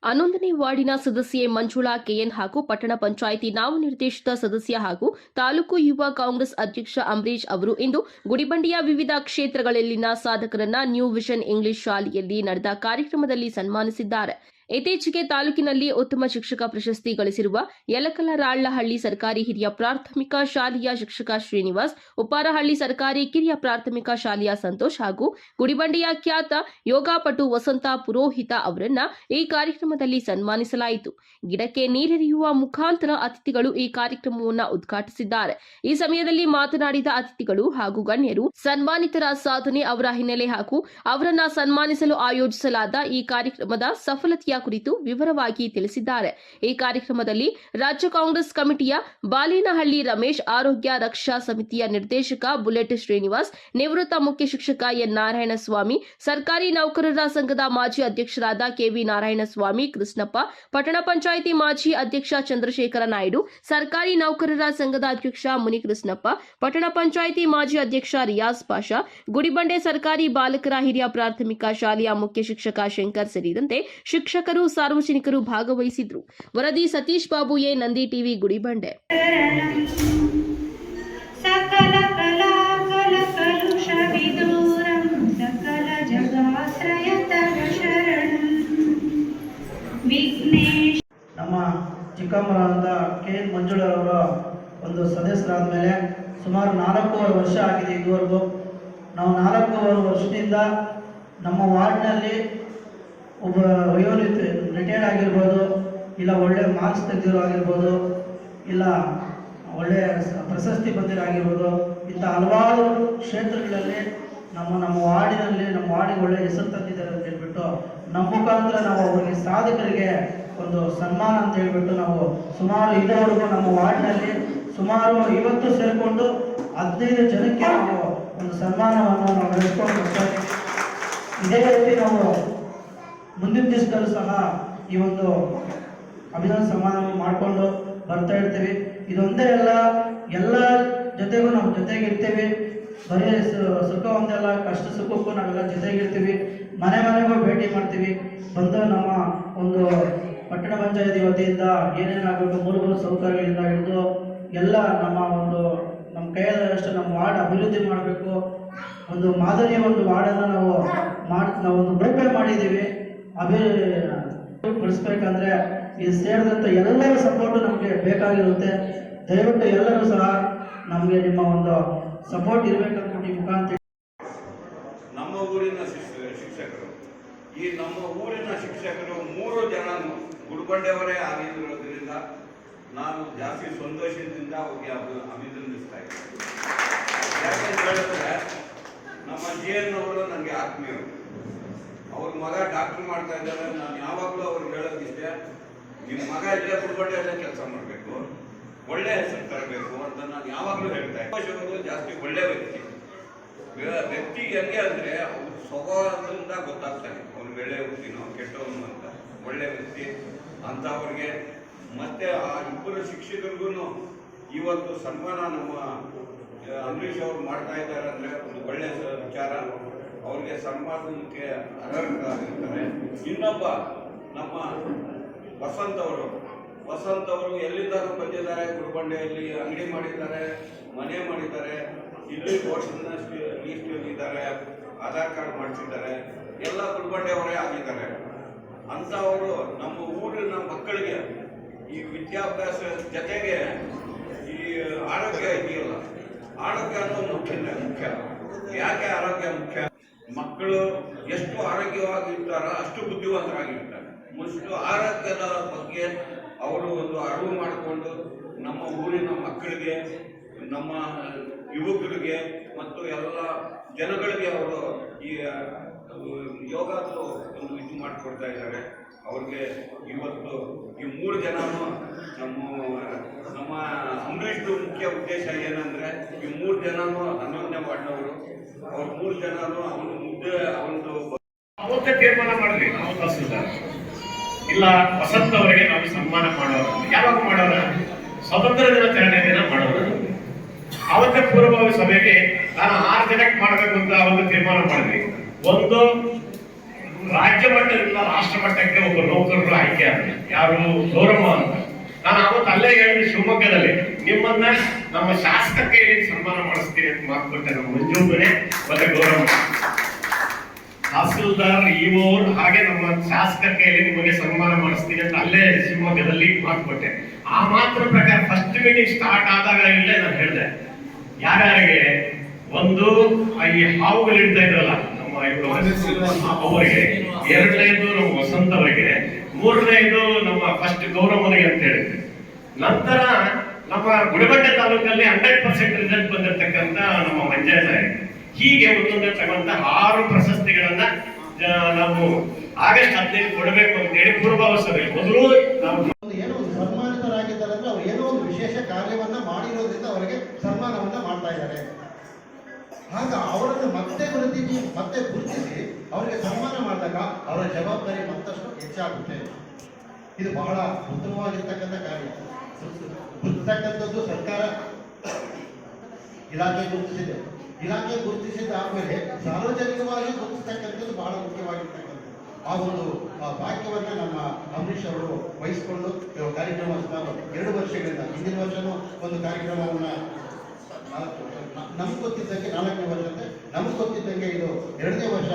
11ನೇ ವಾರ್ಡಿನ ಸದಸ್ಯೆ ಮಂಜುಳಾ ಕೆಎನ್ ಹಾಗೂ ಪಟ್ಟಣ ಪಂಚಾಯಿತಿ ನಾಮನಿರ್ದೇಶಿತ ಸದಸ್ಯ ಹಾಗೂ ತಾಲೂಕು ಯುವ ಕಾಂಗ್ರೆಸ್ ಅಧ್ಯಕ್ಷ ಅಂಬರೀಶ್ ಅವರು ಇಂದು ಗುಡಿಬಂಡೆಯ ವಿವಿಧ ಕ್ಷೇತ್ರಗಳಲ್ಲಿನ ಸಾಧಕರನ್ನ ನ್ಯೂ ವಿಷನ್ ಇಂಗ್ಲಿಷ್ ಶಾಲೆಯಲ್ಲಿ ನಡೆದ ಕಾರ್ಯಕ್ರಮದಲ್ಲಿ ಸನ್ಮಾನಿಸಿದ್ದಾರೆ. ಇತ್ತೀಚೆಗೆ ತಾಲೂಕಿನಲ್ಲಿ ಉತ್ತಮ ಶಿಕ್ಷಕ ಪ್ರಶಸ್ತಿ ಗಳಿಸಿರುವ ಯಲಕಲರಾಳಹಳ್ಳಿ ಸರ್ಕಾರಿ ಹಿರಿಯ ಪ್ರಾಥಮಿಕ ಶಾಲೆಯ ಶಿಕ್ಷಕ ಶ್ರೀನಿವಾಸ್, ಉಪ್ಪಾರಹಳ್ಳಿ ಸರ್ಕಾರಿ ಕಿರಿಯ ಪ್ರಾಥಮಿಕ ಶಾಲೆಯ ಸಂತೋಷ್ ಹಾಗೂ ಗುಡಿಬಂಡೆಯ ಖ್ಯಾತ ಯೋಗಾಪಟು ವಸಂತ ಪುರೋಹಿತ ಅವರನ್ನ ಈ ಕಾರ್ಯಕ್ರಮದಲ್ಲಿ ಸನ್ಮಾನಿಸಲಾಯಿತು. ಗಿಡಕ್ಕೆ ನೀರೆರೆಯುವ ಮುಖಾಂತರ ಅತಿಥಿಗಳು ಈ ಕಾರ್ಯಕ್ರಮವನ್ನು ಉದ್ಘಾಟಿಸಿದ್ದಾರೆ. ಈ ಸಮಯದಲ್ಲಿ ಮಾತನಾಡಿದ ಅತಿಥಿಗಳು ಹಾಗೂ ಗಣ್ಯರು ಸನ್ಮಾನಿತರ ಸಾಧನೆ, ಅವರ ಹಿನ್ನೆಲೆ ಹಾಗೂ ಅವರನ್ನ ಸನ್ಮಾನಿಸಲು ಆಯೋಜಿಸಲಾದ ಈ ಕಾರ್ಯಕ್ರಮದ ಸಫಲತೆಯ ಕುರಿತು ವಿವರವಾಗಿ ತಿಳಿಸಿದ್ದಾರೆ. ಈ ಕಾರ್ಯಕ್ರಮದಲ್ಲಿ ರಾಜ್ಯ ಕಾಂಗ್ರೆಸ್ ಕಮಿಟಿಯ ಬಾಲೇನಹಳ್ಳಿ ರಮೇಶ್, ಆರೋಗ್ಯ ರಕ್ಷಾ ಸಮಿತಿಯ ನಿರ್ದೇಶಕ ಬುಲೆಟ್ ಶ್ರೀನಿವಾಸ್, ನಿವೃತ್ತ ಮುಖ್ಯ ಶಿಕ್ಷಕ ಎನ್ ನಾರಾಯಣಸ್ವಾಮಿ, ಸರ್ಕಾರಿ ನೌಕರರ ಸಂಘದ ಮಾಜಿ ಅಧ್ಯಕ್ಷರಾದ ಕೆವಿ ನಾರಾಯಣಸ್ವಾಮಿ, ಕೃಷ್ಣಪ್ಪ, ಪಟ್ಟಣ ಪಂಚಾಯಿತಿ ಮಾಜಿ ಅಧ್ಯಕ್ಷ ಚಂದ್ರಶೇಖರ ನಾಯ್ಡು, ಸರ್ಕಾರಿ ನೌಕರರ ಸಂಘದ ಅಧ್ಯಕ್ಷ ಮುನಿಕೃಷ್ಣಪ್ಪ, ಪಟ್ಟಣ ಪಂಚಾಯಿತಿ ಮಾಜಿ ಅಧ್ಯಕ್ಷ ರಿಯಾಜ್ ಪಾಷಾ, ಗುಡಿಬಂಡೆ ಸರ್ಕಾರಿ ಬಾಲಕರ ಹಿರಿಯ ಪ್ರಾಥಮಿಕ ಶಾಲೆಯ ಮುಖ್ಯ ಶಿಕ್ಷಕ ಶಂಕರ್ ಸೇರಿದಂತೆ ಶಿಕ್ಷಕರು, ಸಾರ್ವಜನಿಕರು ಭಾಗವಹಿಸಿದ್ರು. ವರದಿ ಸತೀಶ್ ಬಾಬು, ಎ ನಂದಿ ಟಿವಿ, ಗುಡಿಬಂಡೆ. ಸಕಲ ಕಲಾ ಕಲುಷ ವಿದೂರಂ ಸಕಲ ಜಗಾಶ್ರಯತಃ ಶರಣಂ ವಿಘ್ನೇಶ್. ನಮ್ಮ ಚಿಕ್ಕಮ್ಮರಾದ ಕೆ.ಎನ್. ಮಂಜುಳರವರ ಒಂದು ಸದಸ್ಯರಾದ ಮೇಲೆ ಸುಮಾರು 4.5 ವರ್ಷ ಆಗಿದೆ. ಇದುವರೆಗೂ ನಾವು 4.5 ವರ್ಷದಿಂದ ನಮ್ಮ ವಾರ್ಡ್ನಲ್ಲಿ ಒಬ್ಬ ವಯೋನಿವೃತ್ತ ರಿಟೈರ್ಡ್ ಆಗಿರ್ಬೋದು, ಇಲ್ಲ ಒಳ್ಳೆ ಮಾರ್ಕ್ಸ್ ತೆಗೆದಿರೋ ಆಗಿರ್ಬೋದು, ಇಲ್ಲ ಒಳ್ಳೆ ಪ್ರಶಸ್ತಿ ಬಂದಿರೋ ಆಗಿರ್ಬೋದು, ಇಂಥ ಹಲವಾರು ಕ್ಷೇತ್ರಗಳಲ್ಲಿ ನಮ್ಮ ವಾರ್ಡಿಗೆ ಒಳ್ಳೆ ಹೆಸರು ತಂದಿದ್ದಾರೆ ಅಂತ ಹೇಳ್ಬಿಟ್ಟು ನಮ್ಮ ಮುಖಾಂತರ ನಾವು ಅವರಿಗೆ ಸಾಧಕರಿಗೆ ಒಂದು ಸನ್ಮಾನ ಅಂತ ಹೇಳ್ಬಿಟ್ಟು ನಾವು ಸುಮಾರು ಇದುವರೆಗೂ ನಮ್ಮ ವಾರ್ಡ್ನಲ್ಲಿ ಸುಮಾರು 50 ಸೇರಿಕೊಂಡು 15 ಜನಕ್ಕೆ ನಾವು ಒಂದು ಸನ್ಮಾನವನ್ನು ನಾವು ನಡೆಸ್ಕೊಂಡು ಬರ್ತಾ ಇದ್ದೀವಿ. ಇದೇ ರೀತಿ ನಾವು ಮುಂದಿನ ದಿವಸದಲ್ಲೂ ಸಹ ಈ ಒಂದು ಅಭಿನಂದನೆ ಸನ್ಮಾನವನ್ನು ಮಾಡಿಕೊಂಡು ಬರ್ತಾ ಇರ್ತೀವಿ. ಇದೊಂದೇ ಅಲ್ಲ, ಎಲ್ಲ ಜೊತೆಗೂ ನಾವು ಜೊತೆಗಿರ್ತೀವಿ. ಬರೀ ಸುಖ ಒಂದೆಲ್ಲ, ಕಷ್ಟ ಸುಖಕ್ಕೂ ನಾವೆಲ್ಲ ಜೊತೆಗಿರ್ತೀವಿ. ಮನೆಗೂ ಭೇಟಿ ಮಾಡ್ತೀವಿ. ಬಂದು ನಮ್ಮ ಒಂದು ಪಟ್ಟಣ ಪಂಚಾಯತಿ ವತಿಯಿಂದ ಏನೇನಾಗಬೇಕು ಮೂಲಭೂತ ಸೌಕರ್ಯಗಳಿಂದ ಹಿಡಿದು ಎಲ್ಲ ನಮ್ಮ ಕೈಯಲ್ಲಷ್ಟು ನಮ್ಮ ವಾರ್ಡ್ ಅಭಿವೃದ್ಧಿ ಮಾಡಬೇಕು. ಒಂದು ಮಾದರಿಯ ಒಂದು ವಾರ್ಡನ್ನು ನಾವು ಒಂದು ರೂಪೆ ಮಾಡಿದ್ದೀವಿ. ಅಭಿವೃದ್ಧಿಪಡಿಸ್ಬೇಕಂದ್ರೆ ಇದು ಸೇರಿದಂಥ ಎಲ್ಲರ ಸಪೋರ್ಟು ನಮಗೆ ಬೇಕಾಗಿರುತ್ತೆ. ದಯವಿಟ್ಟು ಎಲ್ಲರೂ ಸಹ ನಮಗೆ ನಿಮ್ಮ ಒಂದು ಸಪೋರ್ಟ್ ಇರಬೇಕಂತ ಈ ಮುಖಾಂತರ ನಮ್ಮ ಊರಿನ ಶಿಕ್ಷಕರು, ಈ ನಮ್ಮ ಊರಿನ ಶಿಕ್ಷಕರು 3 ಜನ ಗುಡಿಬಂಡೆಯವರೇ ಆಗಿರೋದ್ರಿಂದ ನಾನು ಜಾಸ್ತಿ ಸಂತೋಷದಿಂದ ಅವ್ರಿಗೆ ಅಭಿನಂದಿಸ್ತಾ ಇದ್ದೀನಿ. ಯಾಕಂತ ಹೇಳಿದ್ರೆ ನಮ್ಮ ಜಿ.ಎನ್. ಅವರು ನನಗೆ ಆತ್ಮೀಯರು. ಅವ್ರ ಮಗ ಡಾಕ್ಟರ್ ಮಾಡ್ತಾ ಇದ್ದಾರೆ. ನಾನು ಯಾವಾಗಲೂ ಅವ್ರಿಗೆ ಹೇಳೋದಿಷ್ಟೇ, ನಿಮ್ಮ ಮಗ ಇಲ್ಲೇ ಗುಡಿಬಂಡೆಯಲ್ಲೇ ಕೆಲಸ ಮಾಡಬೇಕು, ಒಳ್ಳೆ ಹೆಸರು ತರಬೇಕು ಅಂತ ನಾನು ಯಾವಾಗಲೂ ಹೇಳ್ತಾ ಇದ್ದೆ. ಅವರು ಜಾಸ್ತಿ ಒಳ್ಳೆ ವ್ಯಕ್ತಿ ಹೆಂಗೆ ಅಂದರೆ ಅವ್ರ ಸ್ವಭಾವದಿಂದ ಗೊತ್ತಾಗ್ತಾನೆ ಅವ್ನು ಒಳ್ಳೆ ವ್ಯಕ್ತಿನೋ ಕೆಟ್ಟವನು ಅಂತ. ಒಳ್ಳೆ ವ್ಯಕ್ತಿ ಅಂತ ಅವ್ರಿಗೆ ಮತ್ತೆ ಆ ಇಬ್ಬರು ಶಿಕ್ಷಕರಿಗೂ ಇವತ್ತು ಸನ್ಮಾನ ನಮ್ಮ ಅಂಬರೀಶ್ ಅವರು ಮಾಡ್ತಾ ಇದ್ದಾರೆ ಅಂದರೆ ಒಂದು ಒಳ್ಳೆಯ ವಿಚಾರ. ಅವ್ರಿಗೆ ಸನ್ಮಾನಕ್ಕೆ ಅರ್ಹರಾಗಿರ್ತಾರೆ. ಇನ್ನೊಬ್ಬ ನಮ್ಮ ವಸಂತ್ ಅವರು ಎಲ್ಲಿಂದಾದ್ರೂ ಬಂದಿದ್ದಾರೆ. ಗುಡಿಬಂಡೆಯಲ್ಲಿ ಅಂಗಡಿ ಮಾಡಿದ್ದಾರೆ, ಮನೆ ಮಾಡಿದ್ದಾರೆ, ಇಲ್ಲಿ ವೋಟರ್ನ ಲೀಸ್ಟ್ ಇದ್ದಾರೆ, ಆಧಾರ್ ಕಾರ್ಡ್ ಮಾಡಿಸಿದ್ದಾರೆ, ಎಲ್ಲ ಗುಡಿಬಂಡೆಯವರೇ ಆಗಿದ್ದಾರೆ. ಅಂಥವರು ನಮ್ಮ ಊರಿನ ಮಕ್ಕಳಿಗೆ ಈ ವಿದ್ಯಾಭ್ಯಾಸ ಜೊತೆಗೆ ಈ ಆರೋಗ್ಯ ಇದೆಯಲ್ಲ, ಆರೋಗ್ಯ ಅನ್ನೋದು ಮುಖ್ಯ. ಯಾಕೆ ಆರೋಗ್ಯ ಮುಖ್ಯ? ಮಕ್ಕಳು ಎಷ್ಟು ಆರೋಗ್ಯವಾಗಿರ್ತಾರೋ ಅಷ್ಟು ಬುದ್ಧಿವಂತರಾಗಿರ್ತಾರೆ. ಮೊದಲು ಆರೋಗ್ಯದ ಬಗ್ಗೆ ಅವರು ಒಂದು ಅರಿವು ಮಾಡಿಕೊಂಡು ನಮ್ಮ ಊರಿನ ಮಕ್ಕಳಿಗೆ, ನಮ್ಮ ಯುವಕರಿಗೆ ಮತ್ತು ಎಲ್ಲ ಜನಗಳಿಗೆ ಅವರು ಈ ಯೋಗದ್ದು ಒಂದು ಇದು ಮಾಡಿಕೊಡ್ತಾ ಇದ್ದಾರೆ. ಅವ್ರಿಗೆ ಇವತ್ತು ಈ 3 ಜನನು ನಮ್ಮ ಅಂಬರೀಷ್ದು ಮುಖ್ಯ ಉದ್ದೇಶ ಏನಂದರೆ ಈ 3 ಜನನು 11ನೇ ವಾರ್ಡ್ನವರು. ಅವ್ರು 3 ಜನನು ಅವತ್ತೇ ತೀರ್ಮಾನ ಮಾಡಿದ್ವಿ ನಾವು ತಹಸೀಲ್ದಾರ್ ಇಲ್ಲ ವಸಂತ ಅವರಿಗೆ ನಾವು ಸನ್ಮಾನ ಮಾಡೋರು. ಯಾವಾಗ ಮಾಡೋರ? ಸ್ವಾತಂತ್ರ್ಯ ದಿನಾಚರಣೆ ದಿನ ಮಾಡೋರು. ಅವತ್ತೇ ಪೂರ್ವಭಾವಿ ಸಭೆಗೆ ನಾನು 6 ಜನಕ್ಕೆ ಮಾಡಬೇಕು ಅಂತ ಅವತ್ತು ತೀರ್ಮಾನ ಮಾಡಿದ್ವಿ. ಒಂದು ರಾಜ್ಯ ಮಟ್ಟದಿಂದ ರಾಷ್ಟ್ರ ಮಟ್ಟಕ್ಕೆ ಒಬ್ಬ ನೌಕರರು ಆಯ್ಕೆ ಆದ್ರೆ ಯಾರು ಗೌರಮ್ಮ ಅಂತ. ನಾನು ಅವತ್ತು ಅಲ್ಲೇ ಹೇಳಿದೆ ಶಿವಮೊಗ್ಗದಲ್ಲಿ, ನಿಮ್ಮನ್ನ ನಮ್ಮ ಶಾಸಕ ಕೈಯಲ್ಲಿ ಸನ್ಮಾನ ಮಾಡಿಸ್ತೀನಿ ಅಂತ ಮಾತು ಕೊಟ್ಟೆ. ನಮ್ಮ ಮಂಜುಮ್ಮನೆ ಮತ್ತೆ ಗೌರಮ್ಮ ತಹಸೀಲ್ದಾರ್ ಇವರು ಹಾಗೆ ನಮ್ಮ ಶಾಸಕ ಕೈಯಲ್ಲಿ ನಿಮಗೆ ಸನ್ಮಾನ ಮಾಡಿಸ್ತೀನಿ ಅಂತ ಅಲ್ಲೇ ಶಿವಮೊಗ್ಗದಲ್ಲಿ ಮಾತು ಕೊಟ್ಟೆ. ಆ ಮಾತ್ರ ಪ್ರಕಾರ ಫಸ್ಟ್ ಮೀಟಿಂಗ್ ಸ್ಟಾರ್ಟ್ ಆದಾಗ ಇಲ್ಲೇ ನಾನು ಹೇಳಿದೆ ಯಾರ್ಯಾರಿಗೆ ಒಂದು ಈ ಹಾವುಗಳು ಇಡ್ತಾ ಇದ್ರಲ್ಲ ನಮ್ಮ ಅವರಿಗೆ, ಎರಡನೇದು ನಮ್ಮ ವಸಂತ ಅವರಿಗೆ, ಮೂರನೇದು ನಮ್ಮ ಫಸ್ಟ್ ಗೌರವನಿಗೆ ಅಂತ ಹೇಳಿದ್ವಿ. ನಂತರ ನಮ್ಮ ಗುಡಿಬಂಡೆ ತಾಲೂಕಲ್ಲಿ 100% ರಿಸಲ್ಟ್ ಬಂದಿರತಕ್ಕಂತ ನಮ್ಮ ಮಂಜಯ್ಯ. ಹೀಗೆ ಒಂದೊಂದೇ ತಗೊಂಡ 6 ಪ್ರಶಸ್ತಿಗಳನ್ನ ನಾವು ಆಗಸ್ಟ್ 15 ಕೊಡಬೇಕು ಅಂತ ಹೇಳಿ ಪೂರ್ವಾವಸ್ಥೆ ಮೊದಲು ನಾವು ಏನೋ ಒಂದು ಸನ್ಮಾನಿತರಾಗಿದ್ದಾರೆ ಅಂದ್ರೆ ಅವ್ರು ಏನೋ ಒಂದು ವಿಶೇಷ ಕಾರ್ಯವನ್ನ ಮಾಡಿರೋದ್ರಿಂದ ಅವರಿಗೆ ಸನ್ಮಾನವನ್ನ ಮಾಡ್ತಾ ಇದ್ದಾರೆ. ಆಗ ಅವರನ್ನು ಮತ್ತೆ ಗುರುತಿಸಿ ಅವರಿಗೆ ಸನ್ಮಾನ ಮಾಡಿದಾಗ ಅವರ ಜವಾಬ್ದಾರಿ ಮತ್ತಷ್ಟು ಹೆಚ್ಚಾಗುತ್ತೆ. ಇದು ಬಹಳ ಉತ್ತಮವಾಗಿರ್ತಕ್ಕಂಥ ಕಾರ್ಯ. ಗುರುತಿಸ್ತಕ್ಕಂಥದ್ದು ಸರ್ಕಾರ ಇಲಾಖೆ ಗುರುತಿಸಿದೆ. ಇಲಾಖೆ ಗುರುತಿಸಿದ್ದಾದ್ಮೇಲೆ ಸಾರ್ವಜನಿಕವಾಗಿ ಗುರುತಿಸ್ತಕ್ಕಂಥದ್ದು ಬಹಳ ಮುಖ್ಯವಾಗಿರ್ತಕ್ಕಂಥದ್ದು. ಆ ಒಂದು ಭಾಗ್ಯವನ್ನ ನಮ್ಮ ಅಂಬರೀಷ್ ಅವರು ವಹಿಸಿಕೊಂಡು ಕಾರ್ಯಕ್ರಮ ಸುಮಾರು 2 ವರ್ಷಗಳಿಂದ, ಹಿಂದಿನ ವರ್ಷನೂ ಒಂದು ಕಾರ್ಯಕ್ರಮವನ್ನ ನಮ್ಗೆ ಗೊತ್ತಿದ್ದಂಗೆ 4ನೇ ವರ್ಷ ಅಂತೆ, ನಮ್ಗೆ ಗೊತ್ತಿದ್ದಂಗೆ ಇದು 2ನೇ ವರ್ಷ,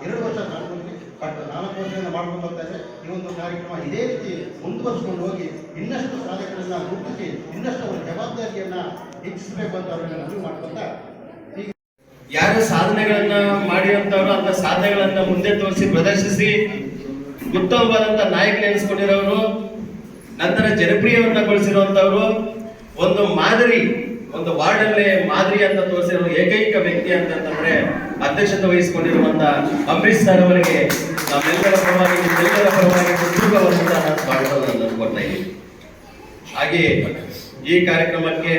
2 ವರ್ಷ ಮಾಡ್ಕೊಂಡು ಬಟ್ 4 ವರ್ಷದಿಂದ ಮಾಡ್ಕೊಂಡು ಬರ್ತಾ ಇದ್ರೆ ಈ ಒಂದು ಕಾರ್ಯಕ್ರಮ ಇದೇ ರೀತಿ ಮುಂದುವರಿಸ್ಕೊಂಡು ಹೋಗಿ ಇನ್ನಷ್ಟು ಸಾಧಕರನ್ನ ಗುರುತಿಸಿ ಇನ್ನಷ್ಟು ಅವರ ಜವಾಬ್ದಾರಿಯನ್ನ ಹೆಚ್ಚಿಸಬೇಕು ಅಂತ ಅವರನ್ನ ಮನವಿ ಮಾಡ್ಕೊಂತ ಯಾರು ಸಾಧನೆಗಳನ್ನ ಮಾಡಿರುವಂತವ್ರು ಅಂತ ಸಾಧನೆಗಳನ್ನ ಮುಂದೆ ತೋರಿಸಿ ಪ್ರದರ್ಶಿಸಿ ಉತ್ತಮವಾದಂತ ನಾಯಕ ನೆನೆಸ್ಕೊಂಡಿರೋರು, ನಂತರ ಜನಪ್ರಿಯವನ್ನಗೊಳಿಸಿರುವಂತವ್ರು, ಒಂದು ಮಾದರಿ, ಒಂದು ವಾರ್ಡಲ್ಲೇ ಮಾದರಿ ಅಂತ ತೋರಿಸಿರೋ ಏಕೈಕ ವ್ಯಕ್ತಿ ಅಂತಂದ್ರೆ ಅಧ್ಯಕ್ಷತೆ ವಹಿಸಿಕೊಂಡಿರುವಂತ ಅಂಬರೀಷ್ ಸರ್ ಅವರಿಗೆ ನಮ್ಮೆಲ್ಲರ ಪರವಾಗಿ ನಿಮ್ಮೆಲ್ಲರ ಪರವಾಗಿ ಸ್ವಾಗತವನ್ನು ಕೊಡ್ತಾ ಇದ್ದೀವಿ. ಹಾಗೆ ಈ ಕಾರ್ಯಕ್ರಮಕ್ಕೆ